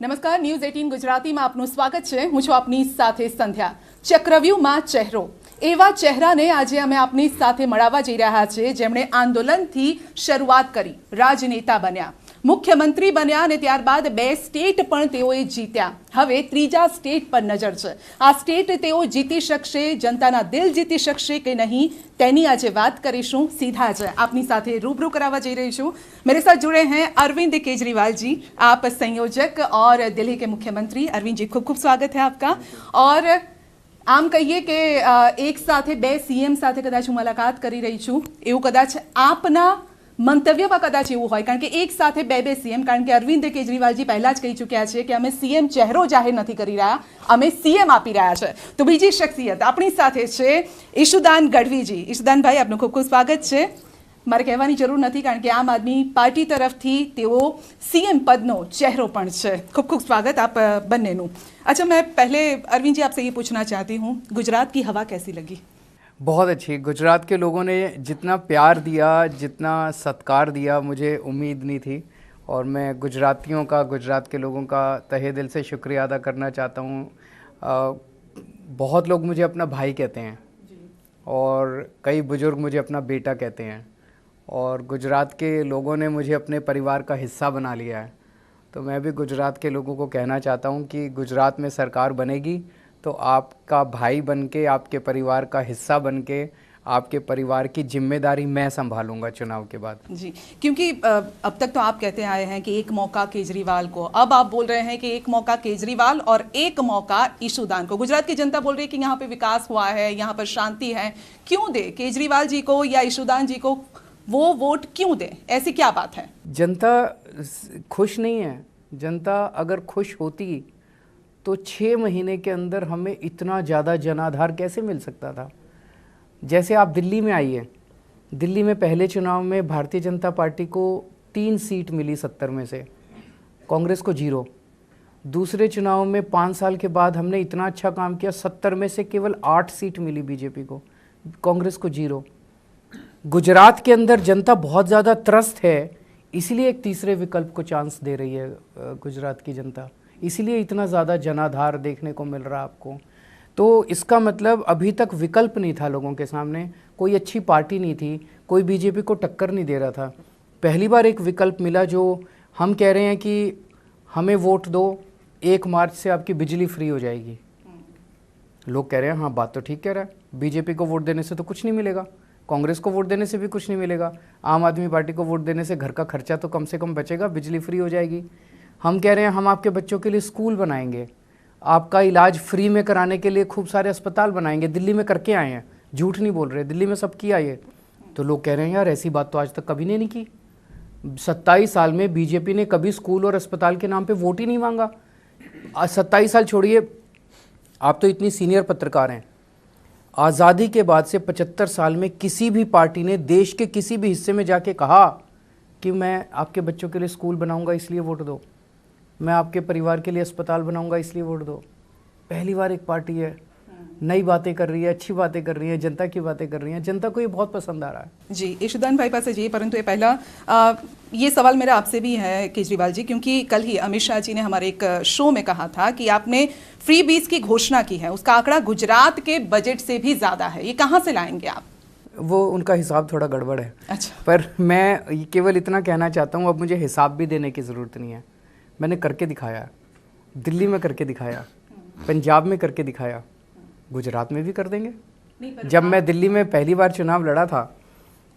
નમસ્કાર, ન્યૂઝ 18 ગુજરાતીમાં આપનું સ્વાગત છે। હું છું આપની સાથે સંધ્યા। ચક્રવ્યૂહમાં ચહેરો, એવા ચહેરાને આજે અમે આપની સાથે મળાવવા જઈ રહ્યા છીએ, જેમણે આંદોલનથી શરૂઆત કરી, રાજનેતા બન્યા, મુખ્યમંત્રી બન્યા અને ત્યારબાદ 2 સ્ટેટ પણ તેઓએ જીત્યા। હવે ત્રીજા સ્ટેટ પર નજર છે। આ સ્ટેટ તેઓ જીતી શકશે, જનતાના દિલ જીતી શકશે કે નહીં, તેની આજે વાત કરીશું। सीधा જ આપની સાથે रूबरू करावा जई रही छूं। मेरे साथ जुड़े हैं अरविंद केजरीवाल जी, आप संयोजक और दिल्ली के मुख्यमंत्री। अरविंद जी, खूब खूब स्वागत है आपका। और आम कहिए कि एक साथे 2 सीएम साथे कदाच हूँ मुलाकात करी रही छूं, एवं कदाच आपना मंतव्यमां कदाच एवं होय, कारण के एक साथे 2 सीएम, कारण के अरविंद केजरीवाल जी पहला ज कही चूक्या छे कि अमे सीएम चेहरो जाहिर नहीं करी रह्या, अमे सीएम आपी रह्या छे। तो बीजी शख्सियत आपणी साथे छे ईशुदान गढ़वी जी। ईशुदान भाई, आपनुं खूब खूब स्वागत छे। मारे कहेवानी जरूर नहीं, कारण के आम आदमी पार्टी तरफथी तेओ सीएम पदनो चेहरो पण छे। खूब खूब स्वागत आप बन्नेनुं। अच्छा, मैं पहले अरविंद जी आपसे ये पूछना चाहती हूँ, गुजरात की हवा कैसी लगी? बहुत अच्छी। गुजरात के लोगों ने जितना प्यार दिया, जितना सत्कार दिया, मुझे उम्मीद नहीं थी। और मैं गुजरातियों का, गुजरात के लोगों का तहे दिल से शुक्रिया अदा करना चाहता हूँ। बहुत लोग मुझे अपना भाई कहते हैं और कई बुजुर्ग मुझे अपना बेटा कहते हैं, और गुजरात के लोगों ने मुझे अपने परिवार का हिस्सा बना लिया है। तो मैं भी गुजरात के लोगों को कहना चाहता हूँ कि गुजरात में सरकार बनेगी तो आपका भाई बनके, आपके परिवार का हिस्सा बनके, आपके परिवार की जिम्मेदारी मैं संभालूंगा चुनाव के बाद। जी, क्योंकि अब तक तो आप कहते आए हैं कि एक मौका केजरीवाल को, अब आप बोल रहे हैं कि एक मौका केजरीवाल और एक मौका ईशुदान को। गुजरात की जनता बोल रही है कि यहाँ पे विकास हुआ है, यहाँ पर शांति है, क्यों दे केजरीवाल जी को या ईशुदान जी को वो वोट, क्यों दे? ऐसी क्या बात है? जनता खुश नहीं है। जनता अगर खुश होती तो 6 महीने के अंदर हमें इतना ज़्यादा जनाधार कैसे मिल सकता था। जैसे आप दिल्ली में आइए, दिल्ली में पहले चुनाव में भारतीय जनता पार्टी को 3 सीट मिली 70 में से, कांग्रेस को 0। दूसरे चुनाव में 5 साल के बाद हमने इतना अच्छा काम किया, 70 में से केवल 8 सीट मिली बीजेपी को, कांग्रेस को 0। गुजरात के अंदर जनता बहुत ज़्यादा त्रस्त है, इसीलिए एक तीसरे विकल्प को चांस दे रही है गुजरात की जनता, इसीलिए इतना ज़्यादा जनाधार देखने को मिल रहा है आपको। तो इसका मतलब अभी तक विकल्प नहीं था लोगों के सामने, कोई अच्छी पार्टी नहीं थी, कोई बीजेपी को टक्कर नहीं दे रहा था। पहली बार एक विकल्प मिला जो हम कह रहे हैं कि हमें वोट दो, 1 मार्च से आपकी बिजली फ्री हो जाएगी। लोग कह रहे हैं हाँ, बात तो ठीक कह रहा है, बीजेपी को वोट देने से तो कुछ नहीं मिलेगा, कांग्रेस को वोट देने से भी कुछ नहीं मिलेगा, आम आदमी पार्टी को वोट देने से घर का खर्चा तो कम से कम बचेगा, बिजली फ्री हो जाएगी। हम कह रहे हैं हम आपके बच्चों के लिए स्कूल बनाएंगे, आपका इलाज फ्री में कराने के लिए खूब सारे अस्पताल बनाएंगे। दिल्ली में करके आए हैं, झूठ नहीं बोल रहे, दिल्ली में सब किया ये। तो लोग कह रहे हैं यार ऐसी बात तो आज तक कभी नहीं की। 27 साल में बीजेपी ने कभी स्कूल और अस्पताल के नाम पे वोट ही नहीं मांगा। 27 साल छोड़िए, आप तो इतनी सीनियर पत्रकार हैं, आज़ादी के बाद से 75 साल में किसी भी पार्टी ने देश के किसी भी हिस्से में जाके कहा कि मैं आपके बच्चों के लिए स्कूल बनाऊंगा इसलिए वोट दो, मैं आपके परिवार के लिए अस्पताल बनाऊंगा इसलिए वोट दो? पहली बार एक पार्टी है, नई बातें कर रही है, अच्छी बातें कर रही है, जनता की बातें कर रही है, जनता को ये बहुत पसंद आ रहा है। जी, ईशुदान भाई पास जी, परंतु ये पहला ये सवाल मेरा आपसे भी है केजरीवाल जी, क्योंकि कल ही अमित शाह जी ने हमारे एक शो में कहा था कि आपने फ्री बीस की घोषणा की है, उसका आंकड़ा गुजरात के बजट से भी ज़्यादा है, ये कहाँ से लाएंगे आप? वो उनका हिसाब थोड़ा गड़बड़ है। अच्छा, पर मैं केवल इतना कहना चाहता हूँ, अब मुझे हिसाब भी देने की ज़रूरत नहीं है। मैंने करके दिखाया, दिल्ली में करके दिखाया, पंजाब में करके दिखाया, गुजरात में भी कर देंगे। जब मैं दिल्ली में पहली बार चुनाव लड़ा था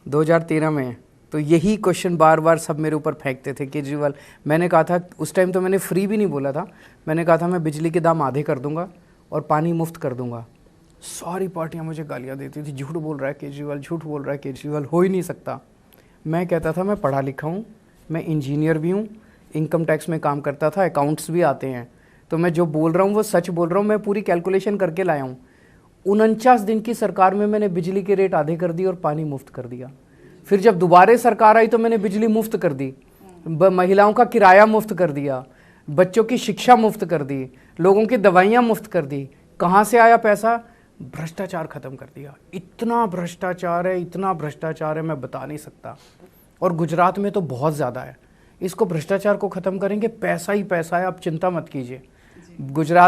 2013 में, तो यही क्वेश्चन बार बार सब मेरे ऊपर फेंकते थे केजरीवाल। मैंने कहा था उस टाइम, तो मैंने फ्री भी नहीं बोला था, मैंने कहा था मैं बिजली के दाम आधे कर दूंगा और पानी मुफ्त कर दूंगा। सारी पार्टियां मुझे गालियां देती थी, झूठ बोल रहा है केजरीवाल, झूठ बोल रहा है केजरीवाल, हो ही नहीं सकता। मैं कहता था मैं पढ़ा लिखा हूँ, मैं इंजीनियर भी हूँ, इनकम टैक्स में काम करता था, अकाउंट्स भी आते हैं, तो मैं जो बोल रहा हूँ वो सच बोल रहा हूँ, मैं पूरी कैलकुलेशन करके लाया हूँ। 49 दिन की सरकार में मैंने बिजली के रेट आधे कर दिए और पानी मुफ्त कर दिया। फिर जब दोबारा सरकार आई तो मैंने बिजली मुफ्त कर दी, महिलाओं का किराया मुफ्त कर दिया, बच्चों की शिक्षा मुफ्त कर दी, लोगों की दवाइयाँ मुफ्त कर दी। कहाँ से आया पैसा? भ्रष्टाचार ख़त्म कर दिया। इतना भ्रष्टाचार है, इतना भ्रष्टाचार है, मैं बता नहीं सकता। और गुजरात में तो बहुत ज़्यादा है, इसको भ्रष्टाचार को ख़त्म करेंगे, पैसा ही पैसा है, आप चिंता मत कीजिए। गुजरात